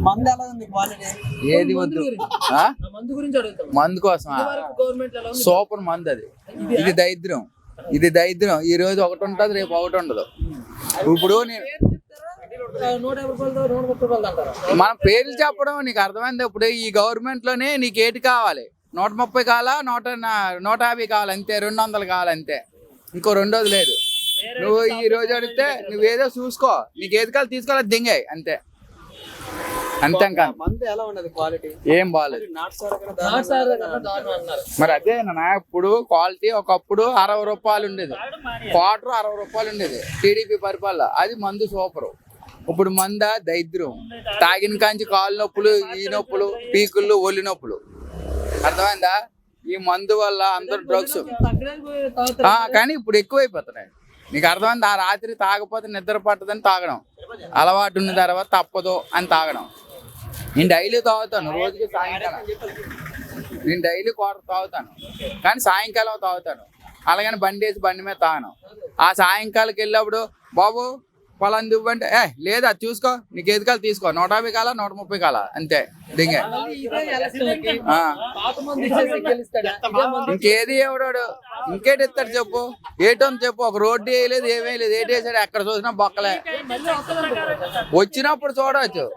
మందు ఎలా ఉంది క్వాలిటీ? ఏది వద్దు, మందు కోసం సూపర్ మందు అది. ఇది దరిద్రం, ఇది దరిద్రం. ఈ రోజు ఒకటి ఉంటుంది, రేపు ఒకటి ఉండదు. ఇప్పుడు మనం పేర్లు చెప్పడం నీకు అర్థమైంది. ఇప్పుడు ఈ గవర్నమెంట్ లోనే నీకు ఏటి కావాలి? 130 కావాలా, 150 కావాలి అంతే, 200 కావాలి అంతే. ఇంకో రెండోది లేదు. నువ్వు ఈ రోజు అడిగితే నువ్వేదో చూసుకో, నీకు ఏది కావాలి తీసుకోవాలి, దింగాయి అంతే. అంతే మందు ఎలా ఉన్నది క్వాలిటీ? ఏం బాగాలేదు మరి. అదే నా ఇప్పుడు క్వాలిటీ ఒకప్పుడు 60 రూపాయలు ఉండేది, క్వార్టర్ 60 రూపాయలు ఉండేది టీడీపీ పరిపాలన. అది మందు సూపరు. ఇప్పుడు మంద దరిద్రం. తాగిన కాంచి కాలు నొప్పులు, ఈ నొప్పులు, పీకుళ్ళు, ఒళ్ళు నొప్పులు. అర్థమైందా? ఈ మందు వల్ల అందరు డ్రగ్స్. కానీ ఇప్పుడు ఎక్కువైపోతున్నాయి. నీకు అర్థమైంది? ఆ రాత్రి తాగపోతే నిద్ర పట్టదని తాగడం అలవాటు ఉన్న తర్వాత తప్పదు అని తాగడం. నేను డైలీ తాగుతాను, రోజుకి సాయంకాలం. నేను డైలీ క్వార్టర్ తాగుతాను, కానీ సాయంకాలం తాగుతాను. అలాగని బండి వేసి బండి మీద తాగను. ఆ సాయంకాలంకి వెళ్ళినప్పుడు బాబు పలాంది ఇవ్వంటే లేదా చూసుకో, నీకు ఏది కాలు తీసుకో, 150 కాలా 130 కాలా అంతే, దింగే. ఇంకేది ఎవడాడు ఇంకేటి ఇస్తాడు చెప్పు? ఏటని చెప్పు? ఒక రోడ్డు వేయలేదు, ఏమీ లేదు. ఏటి వేసాడు? ఎక్కడ చూసినా బొక్కలే. వచ్చినప్పుడు చూడవచ్చు.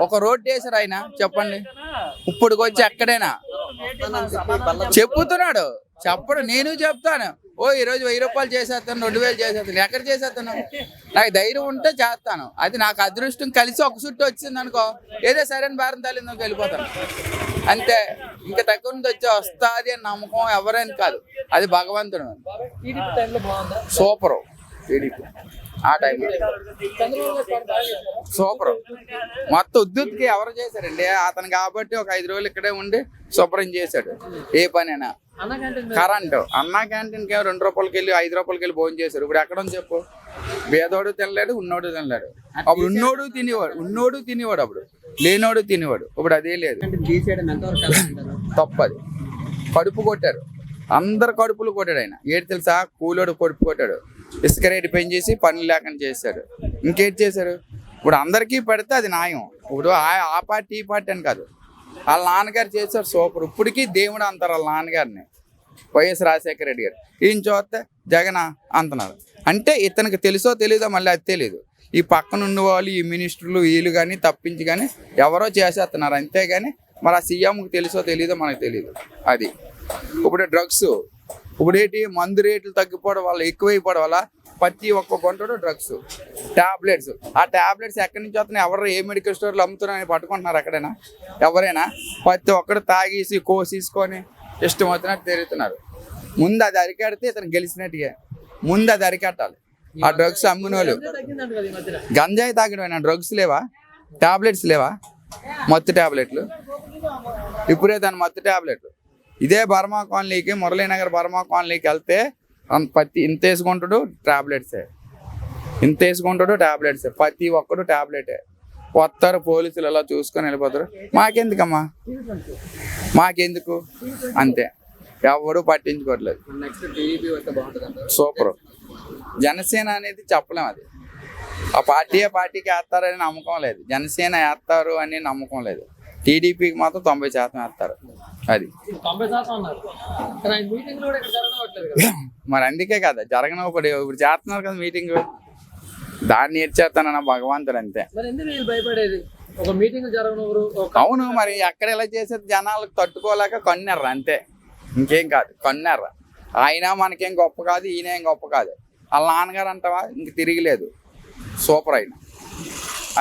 ఒక రోడ్డు వేసారు ఆయన, చెప్పండి. ఇప్పుడుకి వచ్చి ఎక్కడైనా చెప్పుతున్నాడు, చెప్పడు. నేను చెప్తాను, ఈరోజు 1000 రూపాయలు చేసేస్తాను, 2000 చేసేస్తాను. ఎక్కడ చేసేస్తాను? నాకు ధైర్యం ఉంటే చేస్తాను. అది నాకు అదృష్టం కలిసి ఒక చుట్టూ వచ్చింది అనుకో, ఏదో సరైన భారం తల్లిందో వెళ్ళిపోతాను అంతే. ఇంకా తక్కువ నుంచి వచ్చి వస్తుంది అని నమ్మకం ఎవరైనా కాదు, అది భగవంతుడు. సూపరు టీడీపీ ఆ టైంలో సూపరు. మొత్తం ఉద్యుత్కి ఎవరు చేశారండి? అతను కాబట్టి ఒక 5 రోజులు ఇక్కడే ఉండి శుభ్రం చేశాడు. ఏ పనైనా కరెంటు. అన్నా క్యాంటీన్కి 2 రూపాయలకి వెళ్ళి 5 రూపాయలకి వెళ్ళి భోజనం చేశారు. ఇప్పుడు ఎక్కడ చెప్పు? పేదోడు తినలేడు, ఉన్నోడు తినలేడు. అప్పుడు ఉన్నోడు తినేవాడు, అప్పుడు లేనోడు తినేవాడు. ఇప్పుడు అదే లేదు. తప్పది. కడుపు కొట్టారు, అందరు కడుపులు కొట్టాడు ఆయన. ఏడు తెలుసా? కూలోడు కడుపు కొట్టాడు, ఇసుక రేటు పెంచేసి పనులు లేకుండా చేశాడు. ఇంకేటి చేశారు? ఇప్పుడు అందరికీ పెడితే అది న్యాయం. ఇప్పుడు ఆ పార్టీ ఈ పార్టీ అని కాదు, వాళ్ళ నాన్నగారు చేశారు సూపర్. ఇప్పటికీ దేవుడు అంటారు వాళ్ళ నాన్నగారిని, వైఎస్ రాజశేఖర రెడ్డి గారు. ఈయన చూస్తే జగన్ అంటున్నారు. అంటే ఇతనికి తెలుసో తెలీదో మళ్ళీ అది తెలీదు. ఈ పక్కన ఉన్న వాళ్ళు, ఈ మినిస్టర్లు వీళ్ళు కానీ తప్పించి కానీ ఎవరో చేసేస్తున్నారు అంతేగాని మరి ఆ సీఎంకి తెలుసో తెలీదో మనకు తెలియదు. అది ఇప్పుడు డ్రగ్స్. ఇప్పుడు ఏంటి? మందు రేట్లు తగ్గిపోవడం వల్ల, ఎక్కువైపోవడం వల్ల ప్రతి ఒక్క కొంటాడు డ్రగ్స్, ట్యాబ్లెట్స్. ఆ ట్యాబ్లెట్స్ ఎక్కడి నుంచి వస్తున్నాయి? ఎవరు ఏ మెడికల్ స్టోర్లు అమ్ముతున్నారని పట్టుకుంటున్నారు ఎక్కడైనా? ఎవరైనా? ప్రతి ఒక్కరు తాగేసి కోసేసుకొని ఇష్టం వచ్చినట్టు తిరుగుతున్నారు. ముందు అది అరికడితే ఇతను గెలిచినట్టుగా. ముందు అది అరికట్టాలి. ఆ డ్రగ్స్ అమ్మిన వాళ్ళు. గంజాయి తాగడం డ్రగ్స్ లేవా? ట్యాబ్లెట్స్ లేవా? మత్తు ట్యాబ్లెట్లు. ఇప్పుడే దాని మత్తు ట్యాబ్లెట్లు. ఇదే బర్మా కాలనీకి, మురళీనగర్ బర్మా కాలనీకి వెళ్తే ప్రతి ఇంత వేసుకుంటాడు ట్యాబ్లెట్సే, ఇంత వేసుకుంటాడు ట్యాబ్లెట్సే. ప్రతి ఒక్కడు ట్యాబ్లెటే. వస్తారు పోలీసులు అలా చూసుకొని వెళ్ళిపోతారు. మాకెందుకమ్మా, మాకెందుకు అంతే. ఎవడు పట్టించుకోవట్లేదు. సూపర్. జనసేన అనేది చెప్పలేం. అది ఆ పార్టీకి వేస్తారని నమ్మకం లేదు. జనసేన వేస్తారు అని నమ్మకం లేదు. టీడీపీకి మాత్రం 90% వేస్తారు. అది మరి అందుకే కదా జరగను. ఇప్పుడు చేస్తున్నారు కదా మీటింగ్, దాన్ని నేర్చేస్తానన్న భగవంతుడు అంతే. అవును, మరి ఎక్కడ ఇలా చేసేది? జనాలకు తట్టుకోలేక కొన్నారా అంతే, ఇంకేం కాదు. కొన్నారా. ఆయన మనకేం గొప్ప కాదు, ఈయన ఏం గొప్ప కాదు. వాళ్ళ నాన్నగారు అంటావా? ఇంక తిరిగిలేదు. సూపర్ అయిన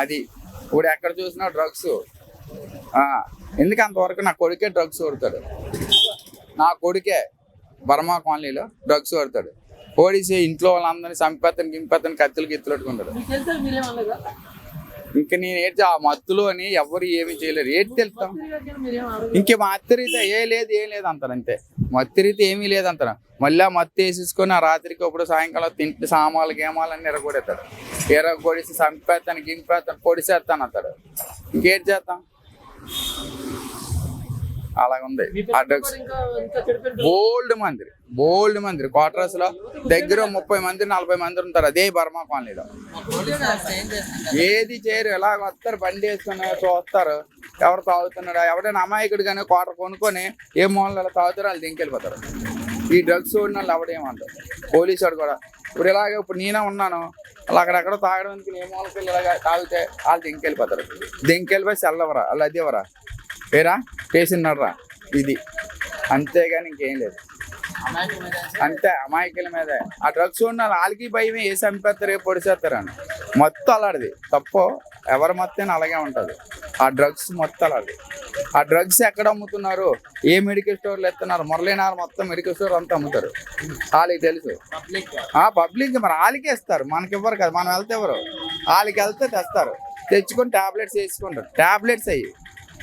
అది. ఇప్పుడు ఎక్కడ చూసినా డ్రగ్స్. ఎందుకు అంతవరకు? నా కొడుకే డ్రగ్స్ కొడతాడు. నా కొడుకే బర్మా కాలనీలో డ్రగ్స్ కొడతాడు. ఓడిసి ఇంట్లో వాళ్ళందరినీ చంపేతను గింపేతను కత్తులు గిత్తులట్టుకుంటాడు. ఇంక నేను ఏంటి ఆ మత్తులో అని ఎవరు ఏమి చేయలేరు. ఏంటి తెలుస్తాం? ఇంకే మత్తిరీతే ఏం లేదు అంటారు అంతే. మత్తిరీతే ఏమీ లేదంటారు. మళ్ళీ ఆ మత్తు వేసేసుకొని ఆ రాత్రికి ఇప్పుడు సాయంకాలం తింటే సామాన్లు గేమాలన్నీ ఎరగొడేస్తాడు. ఎరగొడిసి చంపేస్తాను గింపేస్తాను పొడిసేస్తాను అంటాడు. ఇంకేం చేస్తాం? అలాగుంది ఆ డ్రగ్స్. బోల్డ్ మంది క్వార్టర్స్ లో దగ్గర 30 మంది 40 మంది ఉంటారు అదే బర్మా కాలనీలో. ఏది చేయరు, ఎలా వస్తారు బండి వేసుకుని చూస్తారు ఎవరు తాగుతున్నారా, ఎవరైనా అమాయకుడు కానీ క్వార్టర్ కొనుక్కొని ఏ మూలలో ఎలా తాగుతారో వాళ్ళు దింకెళ్ళిపోతారు. ఈ డ్రగ్స్ చూడిన వాళ్ళు ఎవడేమంటారు. పోలీసు వాడు కూడా ఇప్పుడు ఇలాగే ఇప్పుడు నేనే ఉన్నాను అలా అక్కడెక్కడ తాగడం ఎందుకు ఏ మూలకి ఇలాగ తాగితే వాళ్ళు దింకెళ్ళిపోతారు. దింకెళ్ళిపోయి సెల్లవరా వాళ్ళు అదేవరా వేరా చేసినారా ఇది, అంతేగాని ఇంకేం లేదు. అంతే అమాయకుల మీదే ఆ డ్రగ్స్ ఉన్న వాళ్ళకి భయమే, ఏ చంపేస్తారు ఏ పొడిచేస్తారని. మొత్తం అలాంటిది తప్పు, ఎవరి మొత్తం అలాగే ఉంటుంది. ఆ డ్రగ్స్ మొత్తం అలాంటిది. ఆ డ్రగ్స్ ఎక్కడ అమ్ముతున్నారు, ఏ మెడికల్ స్టోర్లు ఎత్తున్నారు, మురళీనగర్ మొత్తం మెడికల్ స్టోర్ అంతా అమ్ముతారు. వాళ్ళకి తెలుసు. పబ్లిక్ మరి వాళ్ళకే ఇస్తారు, మనకి ఇవ్వరు కదా. మనం వెళ్తే ఎవరు వాళ్ళకి వెళ్తే తెస్తారు, తెచ్చుకొని టాబ్లెట్స్ వేసుకుంటారు. టాబ్లెట్స్ అయ్యి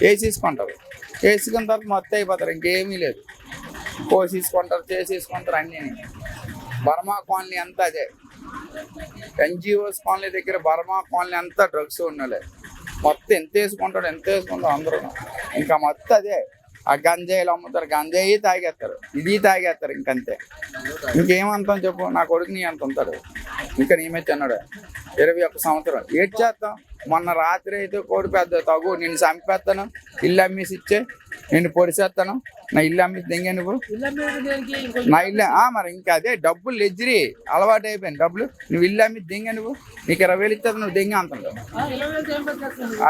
వేసేసుకుంటారు, వేసుకున్న తర్వాత మొత్తం అయిపోతారు, ఇంకేమీ లేదు. పోసేసుకుంటారు, చేసేసుకుంటారు అన్నీ. బర్మా కాలనీ అంతా అదే, ఎన్జిఓస్ కాలనీ దగ్గర బర్మా కాలనీ అంతా డ్రగ్స్ ఉన్నలే. మొత్తం ఎంత వేసుకుంటారు అందరూ. ఇంకా మొత్తం అదే ఆ గంజాయిలు అమ్ముతారు, గంజాయి తాగేస్తారు, ఇది తాగేస్తారు. ఇంకంతే, ఇంకేమంటాం చెప్పు. నా కొడుకు నీ అంత ఉంటాడు, ఇంకా నీ మీద తిన్నాడు 21 సంవత్సరం. ఏడ్ చేస్తాం. మొన్న రాత్రి అయితే కోడి పెద్ద తగు, నేను చంపేస్తాను, ఇల్లు అమ్మేసి ఇచ్చే, నేను పొడిచేస్తాను, నా ఇల్లు అమ్మేసి దెంగే నువ్వు నా ఇల్లు. మరి ఇంకా అదే డబ్బులు లెజ్జరి అలవాటు అయిపోయింది. డబ్బులు నువ్వు ఇల్లు అమ్మేసి దెంగే, నువ్వు నీకు 20,000 ఇచ్చేది, నువ్వు దెంగే అంటాడు.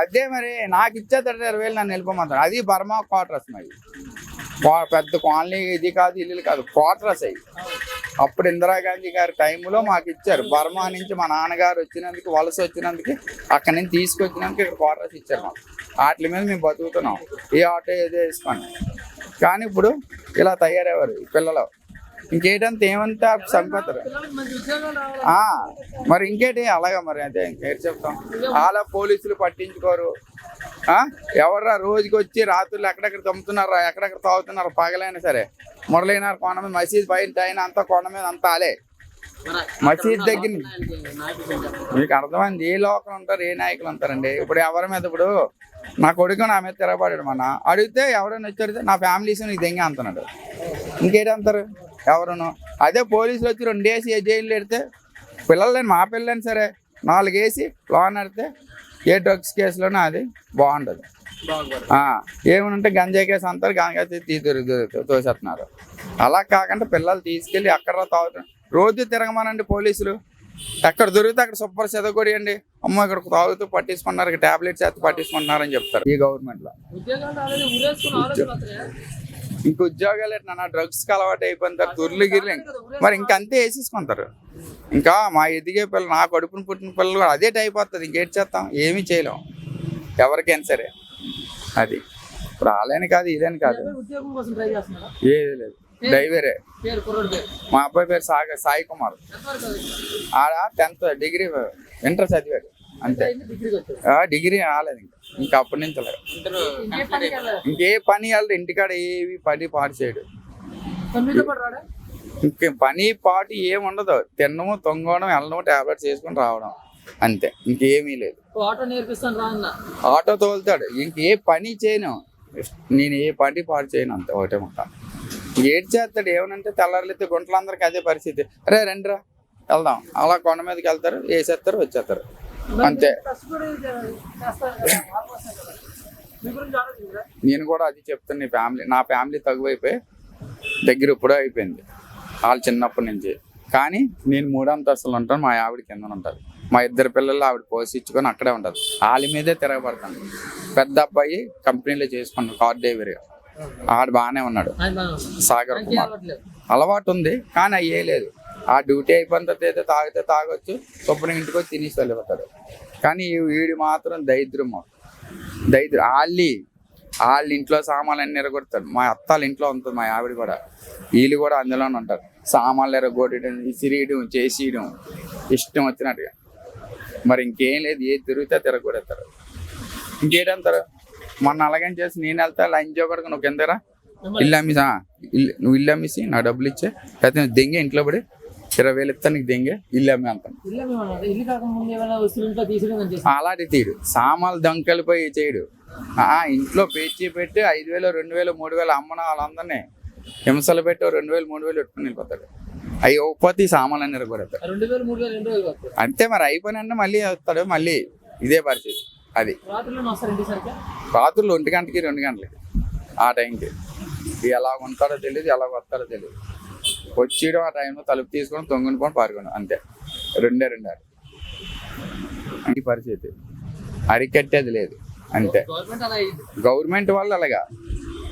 అదే మరి నాకు ఇచ్చేస్తాడు 20,000 నన్ను వెళ్ళిపోమంటాడు. అది బర్మా క్వార్టర్స్ మరి, పెద్ద కాలనీ ఇది కాదు, ఇల్లు కాదు, క్వార్టర్స్ అయ్యి. అప్పుడు ఇందిరాగాంధీ గారి టైంలో మాకు ఇచ్చారు. బర్మా నుంచి మా నాన్నగారు వచ్చినందుకు, వలస వచ్చినందుకు, అక్కడి నుంచి తీసుకొచ్చినందుకు ఇక్కడ క్వార్టర్స్ ఇచ్చారు మాకు. వాటి మీద మేము బతుకుతున్నాం, ఏ ఆటో ఏదో వేసుకోండి. కానీ ఇప్పుడు ఇలా తయారయ్యారు ఈ పిల్లలు. ఇంకేటంతా ఏమంతా చంపేస్తారు. మరి ఇంకేటి అలాగా మరి అదే ఇంకేటి చెప్తాం. అలా పోలీసులు పట్టించుకోరు. ఎవర్రా రోజుకి వచ్చి రాత్రులు ఎక్కడెక్కడ తమ్ముతున్నారా, ఎక్కడెక్కడ తాగుతున్నారు పగలైనా సరే. మురళీనగర్ కొండ మీద మసీద్ పైన అంతా కొండ మీద అంతా అలే. మసీద్ దగ్గర మీకు అర్థమైంది ఏ లోకలు ఉంటారు, ఏ నాయకులు ఉంటారండి. ఇప్పుడు ఎవరి మీద, ఇప్పుడు నా కొడుకు నా మీద తిరగబడాడు, మన అడిగితే ఎవరైనా వచ్చి నా ఫ్యామిలీస్ నీకు దెంగే అంటున్నాడు. ఇంకేంటారు ఎవరును. అదే పోలీసులు వచ్చి 2 వేసి జైలు పెడితే, పిల్లలని మా పిల్లని సరే 4 వేసి లోన్ పెడితే ఏ డ్రగ్స్ కేసులోనే అది బాగుంటుంది. ఏమనంటే గంజాయి కేసు అంటారు, గంజాయి తోసేస్తున్నారు. అలా కాకుండా పిల్లలు తీసుకెళ్ళి ఎక్కడ తాగుతున్నారు. రోజు తిరగమనండి పోలీసులు, ఎక్కడ దొరికితే అక్కడ సూపర్ చెదగొడియండి. అమ్మ ఇక్కడ తాగుతూ పట్టించుకున్నారు, టాబ్లెట్స్ అయితే పట్టించుకుంటున్నారని చెప్తారు ఈ గవర్నమెంట్లో. ఇంక ఉద్యోగాలు ఎట్లా డ్రగ్స్కి అలవాటు అయిపోతారు, తుర్లు గిర్లు. మరి ఇంకంతే వేసేసుకుంటారు. ఇంకా మా ఎదిగే పిల్లలు, నా కడుపును పుట్టిన పిల్లలు కూడా అదే టైప్ వస్తుంది. ఇంకేటి చేస్తాం, ఏమీ చేయలేం ఎవరికైనా సరే. అది ఇప్పుడు వాళ్ళని కాదు ఇదేని కాదు, ఏది లేదు. డ్రైవరే. మా అబ్బాయి పేరు సాయి కుమార్. ఆడ 10th డిగ్రీ ఇంటర్ చదివాడు అంతే. డిగ్రీ రాలేదు ఇంకా అప్పటి నుంచి. ఇంకే పని వెళ్ళడు, ఇంటికాడ ఏవి పాటు చేయడు. ఇంకే పని పాటు ఏమి ఉండదు, తినడము తొంగడం వెళ్ళడం టాబ్లెట్స్ వేసుకొని రావడం అంతే, ఇంకేమీ లేదు. ఆటో తోలుతాడు, ఇంకే పని చేయను నేను, ఏ పని పాటు చేయను అంతే, ఒకటే ఉంటా. ఏడ్ చేస్తాడు ఏమనంటే తెల్లారులైతే గుంటలందరికీ అదే పరిస్థితి. అరే రండిరా వెళ్దాం, అలా కొండ మీదకి వెళ్తారు, వేసేస్తారు, వచ్చేస్తారు అంతే. నేను కూడా అది చెప్తాను. నా ఫ్యామిలీ తగ్గువైపోయి దగ్గర ఇప్పుడే అయిపోయింది వాళ్ళు చిన్నప్పటి నుంచి. కానీ నేను 3వ అంతస్తులు ఉంటాను, మా ఆవిడ కింద ఉంటుంది. మా 2 పిల్లలు ఆవిడ పోషించుకొని అక్కడే ఉంటుంది. వాళ్ళ మీదే తిరగబడతాను. పెద్ద అబ్బాయి కంపెనీలో చేసుకున్నాడు కార్ డ్రైవర్గా, ఆడు బాగానే ఉన్నాడు, సాగర్ కుమార్. అలవాటు ఉంది కానీ అయ్యే లేదు. ఆ డ్యూటీ అయిపోయిన తర్వాత అయితే తాగితే తాగొచ్చు, శుభ్రంగా ఇంటికి వచ్చి తినేసి వెళ్ళిపోతాడు. కానీ వీడు మాత్రం దరిద్రం. వాళ్ళ ఇంట్లో సామాన్లు ఎరగొడతాడు. మా అత్తాల ఇంట్లో ఉంటుంది, మా ఆవిడ కూడా, వీళ్ళు కూడా అందులోనే ఉంటారు. సామాన్లు ఎరగొట్టడం, విసిరియడం, చేసేయడం ఇష్టం వచ్చినట్టుగా. మరి ఇంకేం లేదు, ఏది తిరిగితే తిరగొడతారు. ఇంకేటంటారు. మొన్న అలాగని చేసి నేను వెళ్తా లంచ్ ఒకటి, నువ్వు కిందరా ఇల్లు అమ్మేసి, నువ్వు ఇల్లు అమ్మేసి నాకు డబ్బులు ఇచ్చే, లేకపోతే దెంగే ఇంట్లో పడి 20,000 ఇస్తా నీకు దెంగే ఇల్లు అమ్మే అంటాను. ఇల్లు కాకముందు ఏమైనా వస్తువులు ఇంట్లో తీసుకుని అలాంటి తీడు సామాన్లు దొంగలిపోయి చేయడు. ఇంట్లో పేచి పెట్టి 5,000 2,000 3,000 అమ్మన వాళ్ళందరినీ హింసలు పెట్టి 2,000 3,000 పెట్టుకుని వెళ్ళిపోతాడు. అవి ఒప్పతి ఈ సామాన్లు అన్నీ ఎరగొడతాడు. 2,000 3,000 2 రోజులు అంతే మరి అయిపోయినా మళ్ళీ వస్తాడు. మళ్ళీ ఇదే పరిస్థితి. అది రాత్రుల్లో వస్తారు ఇంటి సరిగ్గా రాత్రులు 1 గంటకి 2 గంటలకి ఆ టైంకి ఎలా ఉంటాడో తెలియదు, ఎలా వస్తాడో తెలియదు. వచ్చేయడం ఆ టైంలో తలుపు తీసుకొని తొంగుని పోని పారుకోండి అంతే. రెండే ఈ పరిస్థితి అరికట్టేది లేదు. అంతే గవర్నమెంట్ అలా అయ్యింది. గవర్నమెంట్ వాళ్ళు అలాగా.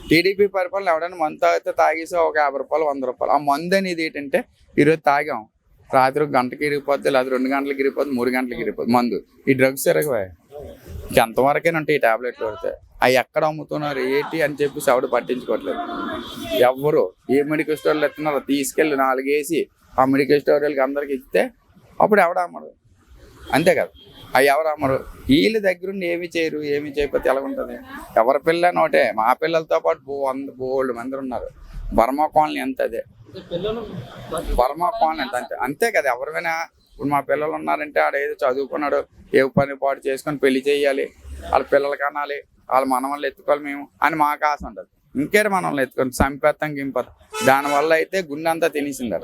టీడీపీ పరిపాలన ఎవడైనా మందు తాగితే తాగేసి ఒక 50 రూపాయలు 100 రూపాయలు. ఆ మందు అనేది ఏంటంటే ఈరోజు తాగాం రాత్రి 1 గంటకి ఇరిగిపోద్ది, లేదా 2 గంటలకి ఇరిగిపోద్ది, 3 గంటలకి ఇరిగిపోద్ది మందు. ఈ డ్రగ్స్ ఎరగవా ఎంతవరకైనా ఉంటాయి ఈ టాబ్లెట్లు పడితే. అవి ఎక్కడ అమ్ముతున్నారు ఏంటి అని చెప్పేసి ఎవడు పట్టించుకోవట్లేదు. ఎవరు ఏ మెడికల్ స్టోర్లు ఎత్తున్నారో తీసుకెళ్ళి 4 వేసి ఆ మెడికల్ స్టోర్ వాళ్ళకి అందరికి ఇస్తే అప్పుడు ఎవడ అమ్మడు. అంతే కదా. అవి ఎవరు అమ్మరు. వీళ్ళ దగ్గరుండి ఏమి చేయరు. ఏమి చేయకపోతే ఎలా ఉంటుంది. ఎవరి పిల్ల నోటే. మా పిల్లలతో పాటు బోల్డ్ మంది ఉన్నారు. బర్మా కాలనీ ఎంత అదే. బర్మా కాలనీ ఎంత అంతే. అంతే కదా. ఎవరివైనా ఇప్పుడు మా పిల్లలు ఉన్నారంటే ఆడ ఏదో చదువుకున్నాడు, ఏ పని పాటు చేసుకొని పెళ్లి చేయాలి, వాళ్ళ పిల్లలు కనాలి, వాళ్ళ మనవళ్ళు ఎత్తుకోవాలి మేము అని మాకు ఆశ ఉంటుంది. ఇంకేటి మనల్ని ఎత్తుకొని చంపేస్తాం గింపేస్తాం. దానివల్ల అయితే గుండె అంతా తినేసిందట.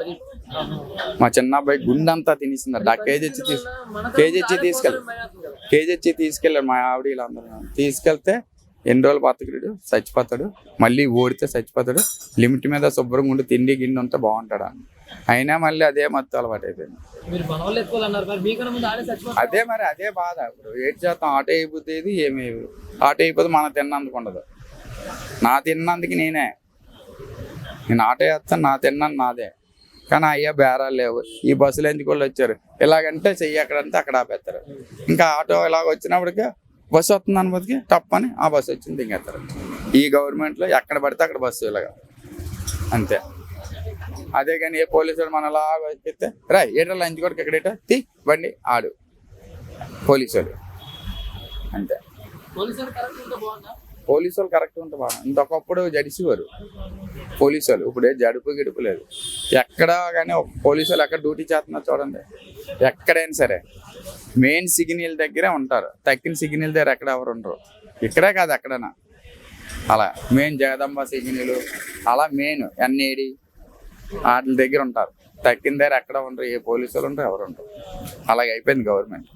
మా చిన్న అబ్బాయి గుండె అంతా తినేసిందట. ఆ కేజీ తీసుకెళ్ళాడు మా ఆవిడ వీళ్ళందరూ. తీసుకెళ్తే ఎన్ని రోజులు బతకడు, చచ్చిపోతాడు. మళ్ళీ ఓడితే చచ్చిపోతాడు. లిమిట్ మీద శుభ్రంగా ఉండి తిండి గిన్నె ఉంటే బాగుంటాడు. అయినా మళ్ళీ అదే మత్తు అలవాటు అయిపోయింది. అదే మరి అదే బాధ. ఇప్పుడు ఏడు చేస్తాం. ఆటో అయిపోతుంది ఏమి ఆటో అయిపోతే మనం తిన్నందుకు ఉండదు. నా తిన్నందుకు నేను ఆటో వేస్తాను. నా తిన్నాను నాదే. కానీ అయ్యా బేరాలు లేవు. ఈ బస్సులు ఎందుకు వాళ్ళు వచ్చారు ఇలాగంటే చెయ్యి ఎక్కడంటే అక్కడ ఆపేస్తారు. ఇంకా ఆటో ఇలాగ వచ్చినప్పటికీ బస్సు వస్తుంది అనుమతికి తప్పని ఆ బస్సు వచ్చింది దింగేస్తారు. ఈ గవర్నమెంట్లో ఎక్కడ పడితే అక్కడ బస్సు ఇలాగా అంతే. అదే కానీ ఏ పోలీసులు మన అలాగ ఎక్కితే రా ఏటో లంచ్ కూడా ఎక్కడేటో తీ బండి ఆడు పోలీసులు అంతే. పోలీసు వాళ్ళు కరెక్ట్ ఉంటే బాగా. ఇంకొకప్పుడు జడిసేవారు పోలీసు వాళ్ళు. ఇప్పుడు జడుపు గిడుపు లేదు. ఎక్కడ కానీ పోలీసు వాళ్ళు ఎక్కడ డ్యూటీ చేస్తున్నారు చూడండి. ఎక్కడైనా సరే మెయిన్ సిగ్నల్ దగ్గరే ఉంటారు. తక్కిన సిగ్నల్ దగ్గర ఎక్కడ ఎవరు ఉండరు. ఇక్కడే కాదు ఎక్కడైనా. అలా మెయిన్ జగదంబ సిగ్నల్ అలా మెయిన్ ఎన్ఏడి వాటి దగ్గర ఉంటారు. తక్కిన దగ్గర ఎక్కడ ఉండరు. ఏ పోలీసు వాళ్ళు ఉంటారు ఎవరు ఉంటారు. అలాగే అయిపోయింది గవర్నమెంట్.